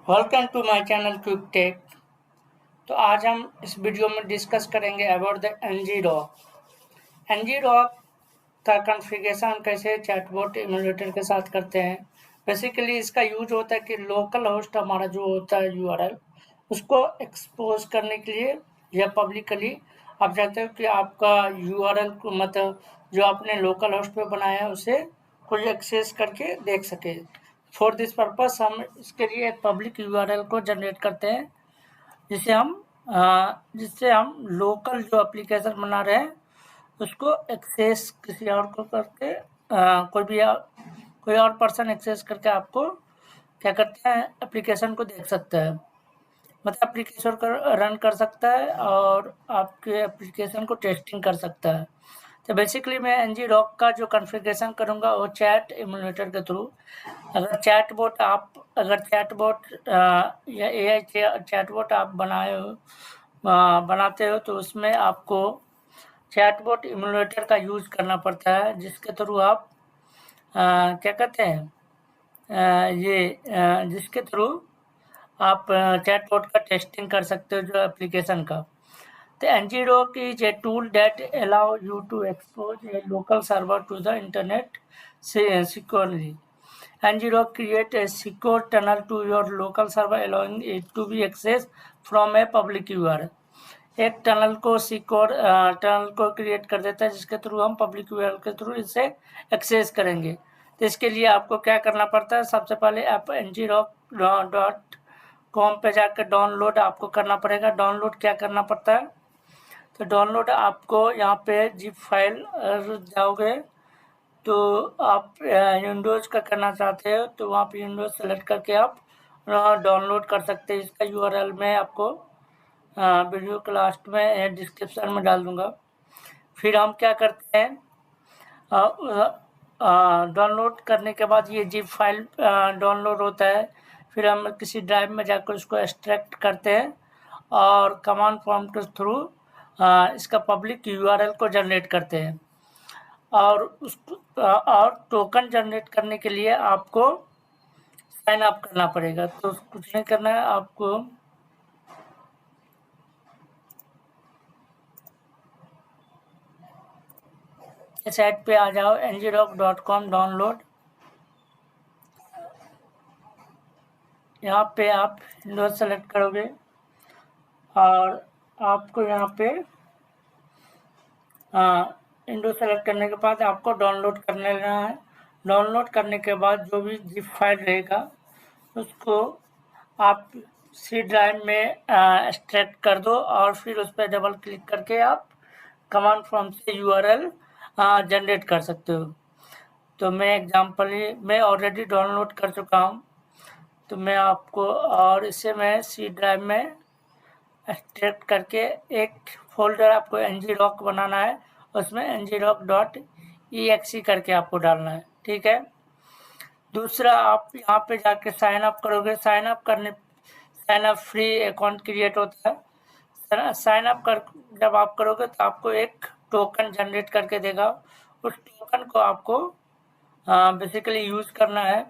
Welcome to my channel quick tech. तो आज हम इस वीडियो में डिस्कस करेंगे अबाउट द ngrok। ngrok का कॉन्फ़िगरेशन कैसे चैटबॉट इम्यूलेटर के साथ करते हैं। बेसिकली इसका यूज होता है कि लोकल होस्ट हमारा जो होता है यूआरएल उसको एक्सपोज करने के लिए या पब्लिकली आप चाहते हो कि आपका यूआरएल को मतलब जो आपने लोकल होस्ट पे बनाया है उसे कोई एक्सेस करके देख सके। फॉर दिस पर्पस हम इसके लिए एक पब्लिक यूआरएल को जनरेट करते हैं जिससे हम लोकल जो एप्लीकेशन बना रहे हैं उसको एक्सेस किसी और को करके कोई और पर्सन एक्सेस करके आपको क्या करते हैं एप्लीकेशन को देख सकता है, मतलब एप्लीकेशन को रन कर सकता है और आपके एप्लीकेशन को टेस्टिंग कर सकता है। तो बेसिकली मैं ngrok का जो कॉन्फ़िगरेशन करूँगा वो चैट इम्यूलेटर के थ्रू। अगर चैटबॉट या एआई चैटबॉट आप बनाते हो तो उसमें आपको चैटबॉट इम्यूलेटर का यूज़ करना पड़ता है, जिसके थ्रू आप क्या कहते हैं जिसके थ्रू आप चैटबॉट का टेस्टिंग कर सकते हो जो एप्लीकेशन का। The ngrok is a tool that allow you to expose a local server to the internet securely. ngrok create a secure tunnel to your local server, allowing it to be accessed from a public URL. एक tunnel को create कर देता है जिसके through हम public URL के through इसे access करेंगे। तो इसके लिए आपको क्या करना पड़ता है, सबसे पहले आप ngrok.com पे जाकर डाउनलोड आपको करना पड़ेगा। डाउनलोड क्या करना पड़ता है, तो डाउनलोड आपको यहाँ पे जिप फाइल जाओगे तो आप विंडोज़ का करना चाहते हो तो वहाँ पे विंडोज़ सेलेक्ट करके आप डाउनलोड कर सकते हैं। इसका यूआरएल मैं आपको वीडियो के लास्ट में डिस्क्रिप्शन में डाल दूँगा। फिर हम क्या करते हैं, डाउनलोड करने के बाद ये जिप फाइल डाउनलोड होता है। फिर हम किसी ड्राइव में जाकर उसको एक्सट्रैक्ट करते हैं और कमांड प्रॉम्प्ट के थ्रू इसका पब्लिक यूआरएल को जनरेट करते हैं। और टोकन जनरेट करने के लिए आपको साइन अप करना पड़ेगा। तो कुछ नहीं करना है, आपको इस साइट पे आ जाओ ngrok.com डाउनलोड। यहाँ पे आप विंडोज सेलेक्ट करोगे और आपको यहाँ पे विंडोज सेलेक्ट करने के बाद आपको डाउनलोड करने लेना है। डाउनलोड करने के बाद जो भी जिप फाइल रहेगा उसको आप सी ड्राइव में एक्सट्रैक्ट कर दो और फिर उस पर डबल क्लिक करके आप कमांड प्रॉम्प्ट से यूआरएल जनरेट कर सकते हो। तो मैं ऑलरेडी डाउनलोड कर चुका हूँ, तो मैं आपको और इसे मैं सी ड्राइव में एक्सट्रैक्ट करके एक फोल्डर आपको ngrok बनाना है, उसमें ngrok.exe करके आपको डालना है, ठीक है। दूसरा, आप यहाँ पे जाके साइन अप करोगे। Sign up free account create होता है। साइन अप जब आप करोगे तो आपको एक टोकन जनरेट करके देगा। उस टोकन को आपको बेसिकली यूज करना है।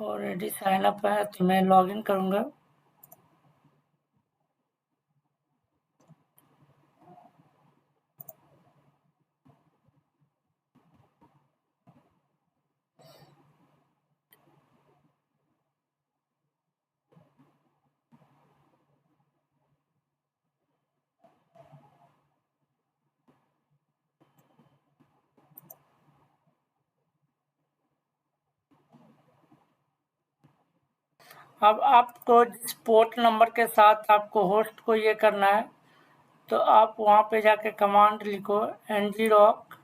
ऑलरेडी साइन अप है तो मैं लॉगिन करूँगा। अब आपको जिस पोर्ट नंबर के साथ आपको होस्ट को ये करना है तो आप वहाँ पे जाके कमांड लिखो ngrok।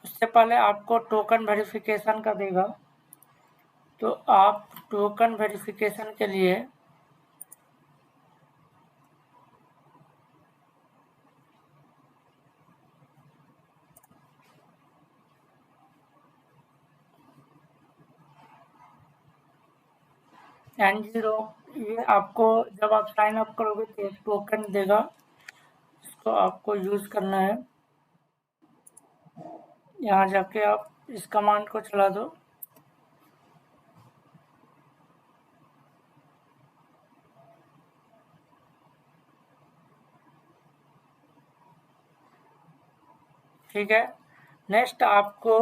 उससे पहले आपको टोकन वेरिफिकेशन का देगा, तो आप टोकन वेरिफिकेशन के लिए ngrok ये आपको जब आप साइन अप करोगे तो एक टोकन देगा, इसको आपको यूज़ करना है। यहाँ जाके आप इस कमांड को चला दो। ठीक है, नेक्स्ट आपको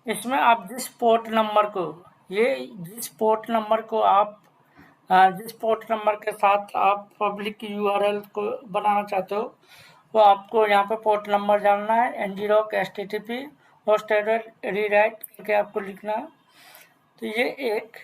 इसमें आप जिस पोर्ट नंबर को जिस पोर्ट नंबर को आप जिस पोर्ट नंबर के साथ आप पब्लिक यूआरएल को बनाना चाहते हो वो आपको यहाँ पे पोर्ट नंबर डालना है। ngrok http host address rewrite करके आपको लिखना है। तो ये एक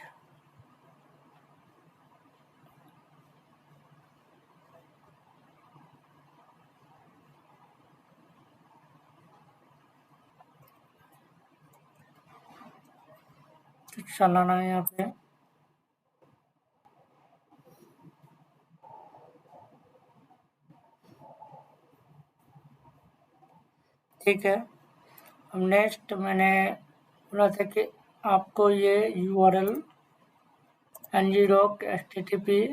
चलाना है यहाँ पे। ठीक है, अब नेक्स्ट मैंने बोला था कि आपको ये यूआरएल ngrok http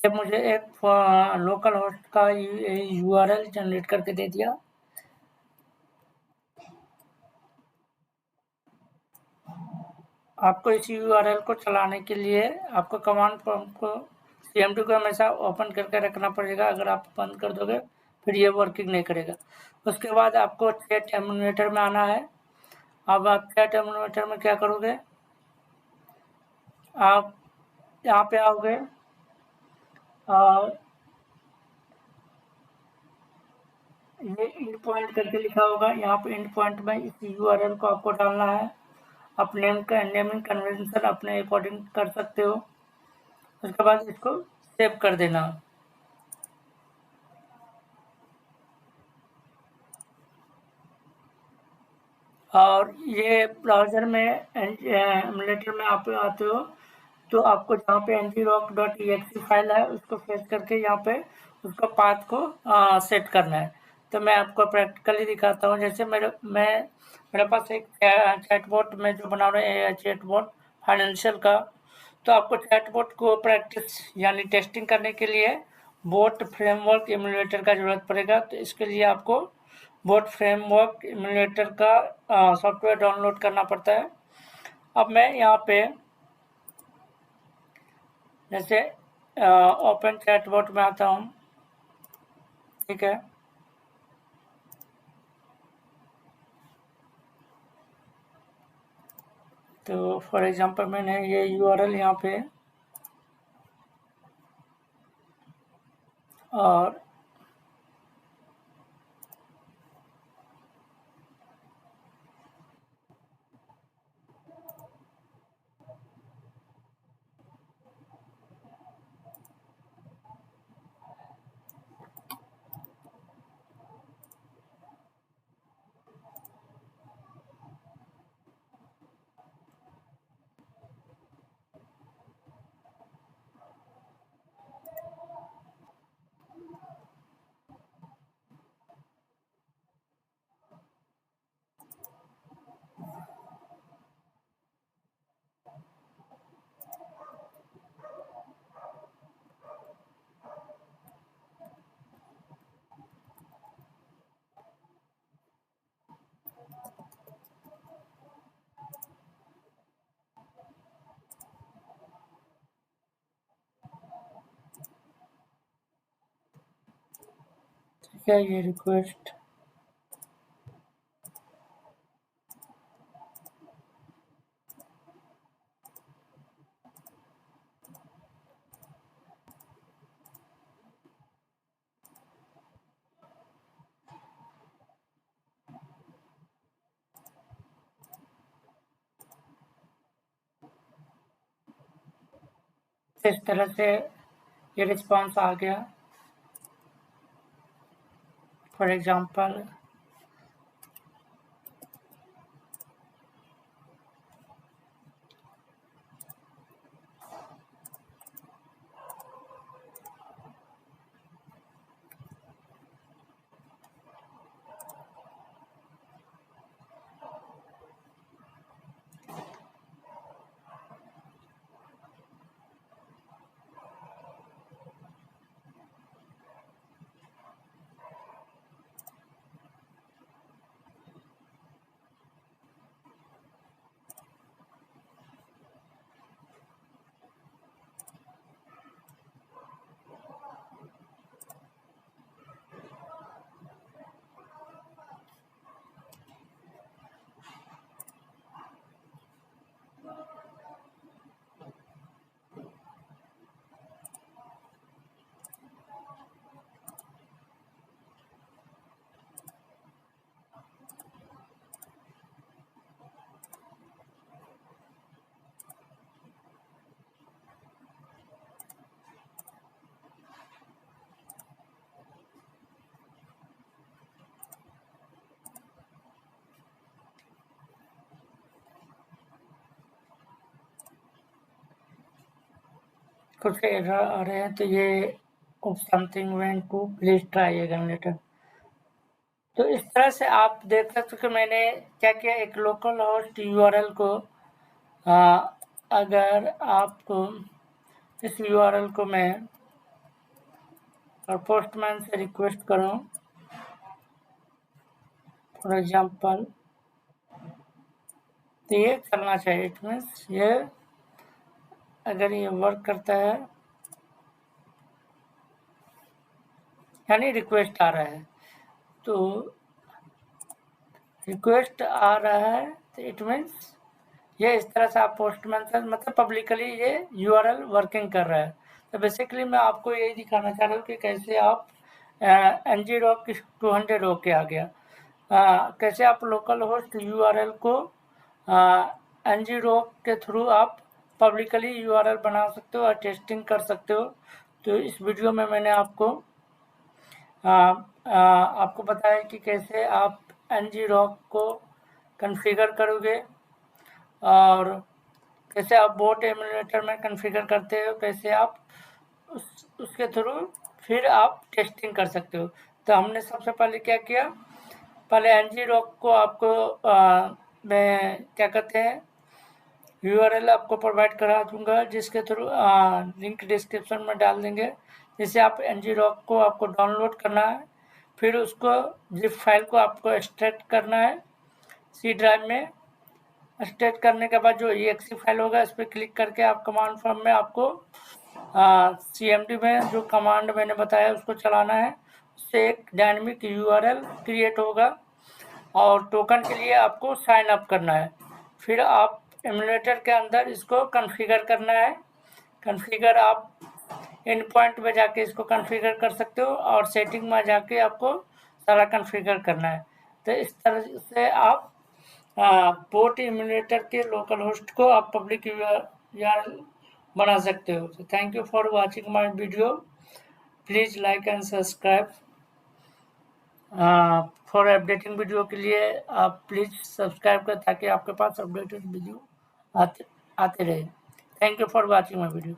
ये मुझे एक लोकल होस्ट का यूआरएल जनरेट करके दे दिया। आपको इस यूआरएल को चलाने के लिए आपको कमांड प्रॉम्प्ट को cmd को हमेशा ओपन करके रखना पड़ेगा। अगर आप बंद कर दोगे फिर ये वर्किंग नहीं करेगा। उसके बाद आपको चैट एमुलेटर में आना है। अब आप चैट एमुलेटर में क्या करोगे, आप यहाँ पे आओगे और ये इंड पॉइंट करके लिखा होगा। यहाँ पे इंड पॉइंट में इस यूआरएल को आपको डालना है। आप नेम का नेमिंग कन्वेंशन अपने अकॉर्डिंग कर सकते हो। उसके बाद इसको सेव कर देना। और ये ब्राउज़र में एमुलेटर में आप आते हो तो आपको जहाँ पे ngrok.exe फाइल है उसको फेच करके यहाँ पे उसका पाथ को सेट करना है। तो मैं आपको प्रैक्टिकली दिखाता हूँ। जैसे मेरे पास एक चैटबॉट में जो बना रहे हैं चैटबॉट फाइनेंशियल का, तो आपको चैटबॉट को प्रैक्टिस यानी टेस्टिंग करने के लिए बोट फ्रेमवर्क एमुलेटर का ज़रूरत पड़ेगा। तो इसके लिए आपको बोट फ्रेमवर्क एमुलेटर का सॉफ्टवेयर डाउनलोड करना पड़ता है। अब मैं यहाँ पे जैसे ओपन चैटबॉट में आता हूँ। ठीक है, तो फॉर एग्जांपल मैंने ये यूआरएल यहाँ पे और ठीक है, ये रिक्वेस्ट इस तरह से ये रिस्पांस आ गया। फॉर एग्जांपल कुछ एरर आ रहे हैं, तो ये something went to please try again later. तो इस तरह से आप देख सकते हो कि मैंने क्या किया, एक लोकल होस्ट यूआरएल को अगर आपको इस यूआरएल को मैं और पोस्टमैन से रिक्वेस्ट करूं, फॉर एग्जांपल, तो ये करना चाहिए। इट मीन्स ये अगर ये वर्क करता है, यानी रिक्वेस्ट आ रहा है, तो रिक्वेस्ट आ रहा है तो इट मीन्स ये इस तरह से आप पोस्टमैन से मतलब पब्लिकली ये यूआरएल वर्किंग कर रहा है। तो बेसिकली मैं आपको यही दिखाना चाह रहा हूँ कि कैसे आप NGDoc 200 होके आ गया, कैसे आप लोकल होस्ट यूआरएल को NGDoc के थ्रू आप पब्लिकली यूआरएल बना सकते हो और टेस्टिंग कर सकते हो। तो इस वीडियो में मैंने आपको आपको बताया कि कैसे आप NGDoc को कॉन्फ़िगर करोगे और कैसे आप बोट एमुलेटर में कॉन्फ़िगर करते हो, कैसे आप उसके थ्रू फिर आप टेस्टिंग कर सकते हो। तो हमने सबसे पहले क्या किया, पहले NGDoc को आपको मैं क्या कहते हैं यूआरएल आपको प्रोवाइड करा दूंगा, जिसके थ्रू लिंक डिस्क्रिप्शन में डाल देंगे, जिससे आप NGDoc को आपको डाउनलोड करना है, फिर उसको जिप फाइल को आपको एक्सट्रैक्ट करना है सी ड्राइव में। एक्सट्रैक्ट करने के बाद जो exe फाइल होगा इस पर क्लिक करके आप कमांड फॉर्म में आपको CMD में जो कमांड मैंने बताया उसको चलाना है। उससे एक डायनेमिक यूआरएल क्रिएट होगा और टोकन के लिए आपको साइन अप करना है। फिर आप एमुलेटर के अंदर इसको कॉन्फ़िगर करना है। कॉन्फ़िगर आप एंड पॉइंट में जाके इसको कॉन्फ़िगर कर सकते हो और सेटिंग में जाके आपको सारा कॉन्फ़िगर करना है। तो इस तरह से आप पोर्ट एमुलेटर के लोकल होस्ट को आप पब्लिक यूआरएल बना सकते हो। तो thank you for watching my video, please like and subscribe. For updating video के लिए आप प्लीज़ सब्सक्राइब करें ताकि आपके पास अपडेटेड वीडियो आते रहे। Thank you for watching my video.